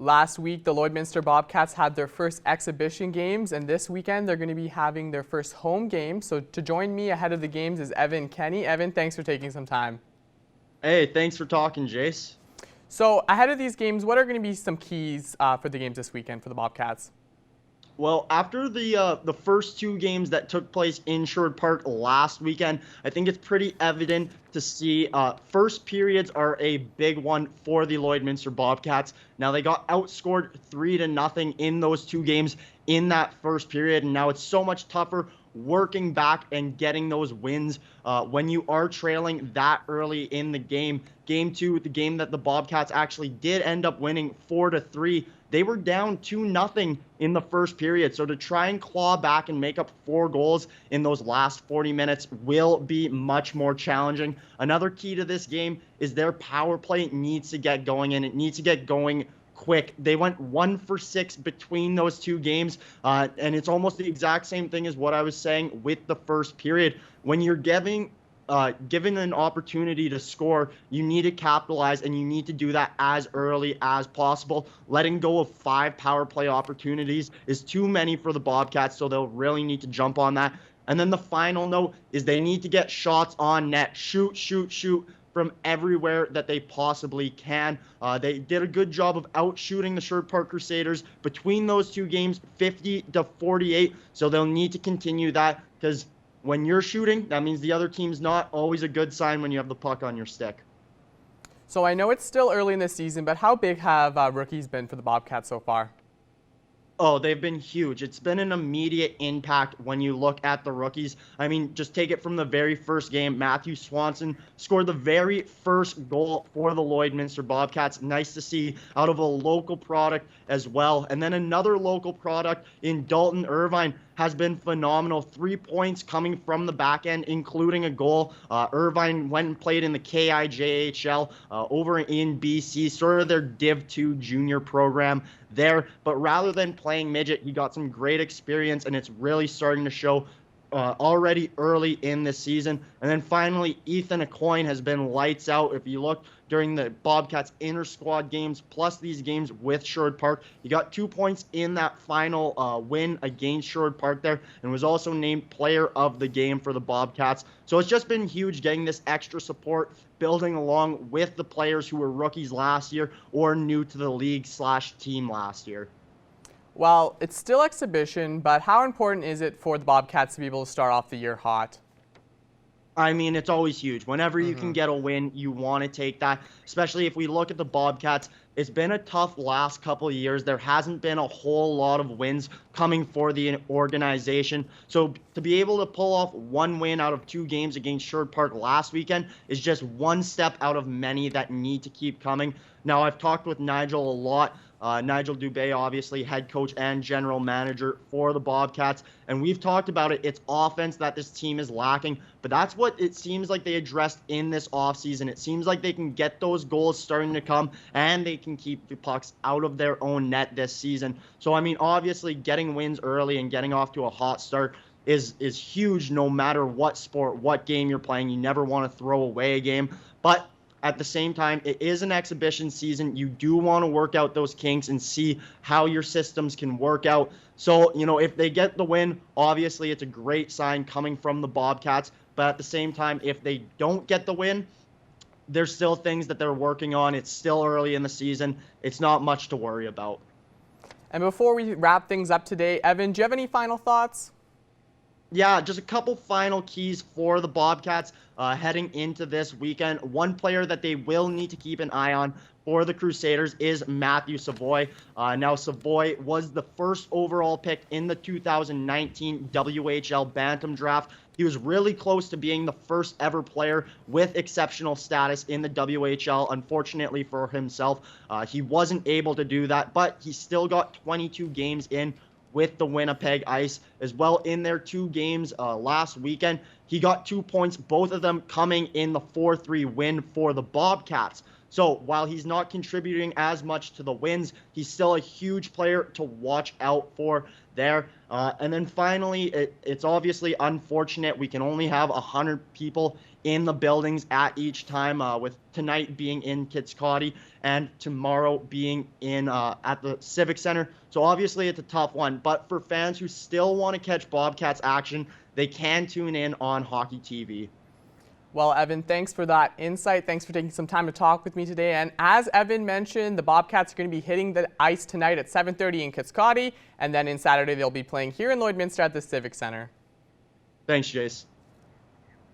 Last week, the Lloydminster Bobcats had their first exhibition games, and this weekend they're going to be having their first home game. So to join me ahead of the games is Evan Kenny. Evan, thanks for taking some time. Hey, thanks for talking, Jace. So ahead of these games, what are going to be some keys for the games this weekend for the Bobcats? Well, after the first two games that took place in Sherwood Park last weekend, I think it's pretty evident to see first periods are a big one for the Lloydminster Bobcats. Now, they got outscored 3-0 in those two games in that first period, and now it's so much tougher working back and getting those wins when you are trailing that early in the game. Game two, the game that the Bobcats actually did end up winning 4-3. They were down 2-0 in the first period. So to try and claw back and make up 4 goals in those last 40 minutes will be much more challenging. Another key to this game is their power play needs to get going, and it needs to get going quick. They went 1 for 6 between those two games, and it's almost the exact same thing as what I was saying with the first period. When you're given an opportunity to score, you need to capitalize, and you need to do that as early as possible. Letting go of 5 power play opportunities is too many for the Bobcats, so they'll really need to jump on that. And then the final note is they need to get shots on net. Shoot from everywhere that they possibly can. They did a good job of out-shooting the Sherwood Park Crusaders between those two games, 50-48. So they'll need to continue that, because when you're shooting, that means the other team's not. Always a good sign when you have the puck on your stick. So I know it's still early in the season, but how big have rookies been for the Bobcats so far? Oh, they've been huge. It's been an immediate impact when you look at the rookies. I mean, just take it from the very first game. Matthew Swanson scored the very first goal for the Lloydminster Bobcats. Nice to see out of a local product as well. And then another local product in Dalton Irvine has been phenomenal. 3 points coming from the back end, including a goal. Irvine went and played in the KIJHL over in BC, sort of their Div 2 junior program there. But rather than playing midget, he got some great experience, and it's really starting to show already early in the season. And then finally, Ethan Acoyne has been lights out. If you look during the Bobcats inter-squad games, plus these games with Sherwood Park, he got 2 points in that final win against Sherwood Park there, and was also named player of the game for the Bobcats. So it's just been huge getting this extra support, building along with the players who were rookies last year or new to the league/team last year. Well, it's still exhibition, but how important is it for the Bobcats to be able to start off the year hot? I mean, it's always huge. Whenever you can get a win, you want to take that, especially if we look at the Bobcats. It's been a tough last couple of years. There hasn't been a whole lot of wins coming for the organization. So to be able to pull off 1 win out of 2 games against Sherwood Park last weekend is just one step out of many that need to keep coming. Now, I've talked with Nigel a lot. Nigel Dubé, obviously, head coach and general manager for the Bobcats. And we've talked about it. It's offense that this team is lacking. But that's what it seems like they addressed in this offseason. It seems like they can get those goals starting to come, and they can keep the pucks out of their own net this season. So, I mean, obviously, getting wins early and getting off to a hot start is huge no matter what sport, what game you're playing. You never want to throw away a game. But at the same time, it is an exhibition season. You do want to work out those kinks and see how your systems can work out. So, you know, if they get the win, obviously it's a great sign coming from the Bobcats. But at the same time, if they don't get the win, there's still things that they're working on. It's still early in the season. It's not much to worry about. And before we wrap things up today, Evan, do you have any final thoughts? Yeah, just a couple final keys for the Bobcats heading into this weekend. One player that they will need to keep an eye on for the Crusaders is Matthew Savoy. Now, Savoy was the first overall pick in the 2019 WHL Bantam Draft. He was really close to being the first ever player with exceptional status in the WHL. Unfortunately for himself, he wasn't able to do that, but he still got 22 games in with the Winnipeg Ice as well in their 2 games last weekend. He got 2 points, both of them coming in the 4-3 win for the Bobcats. So while he's not contributing as much to the wins, he's still a huge player to watch out for there. And then finally, it's obviously unfortunate we can only have 100 people in the buildings at each time, with tonight being in Kitscoty and tomorrow being in at the Civic Center. So obviously it's a tough one, but for fans who still want to catch Bobcats action, they can tune in on Hockey TV. Well, Evan, thanks for that insight. Thanks for taking some time to talk with me today. And as Evan mentioned, the Bobcats are going to be hitting the ice tonight at 7:30 in Kitscoty, and then in Saturday they'll be playing here in Lloydminster at the Civic Center. Thanks, Jace.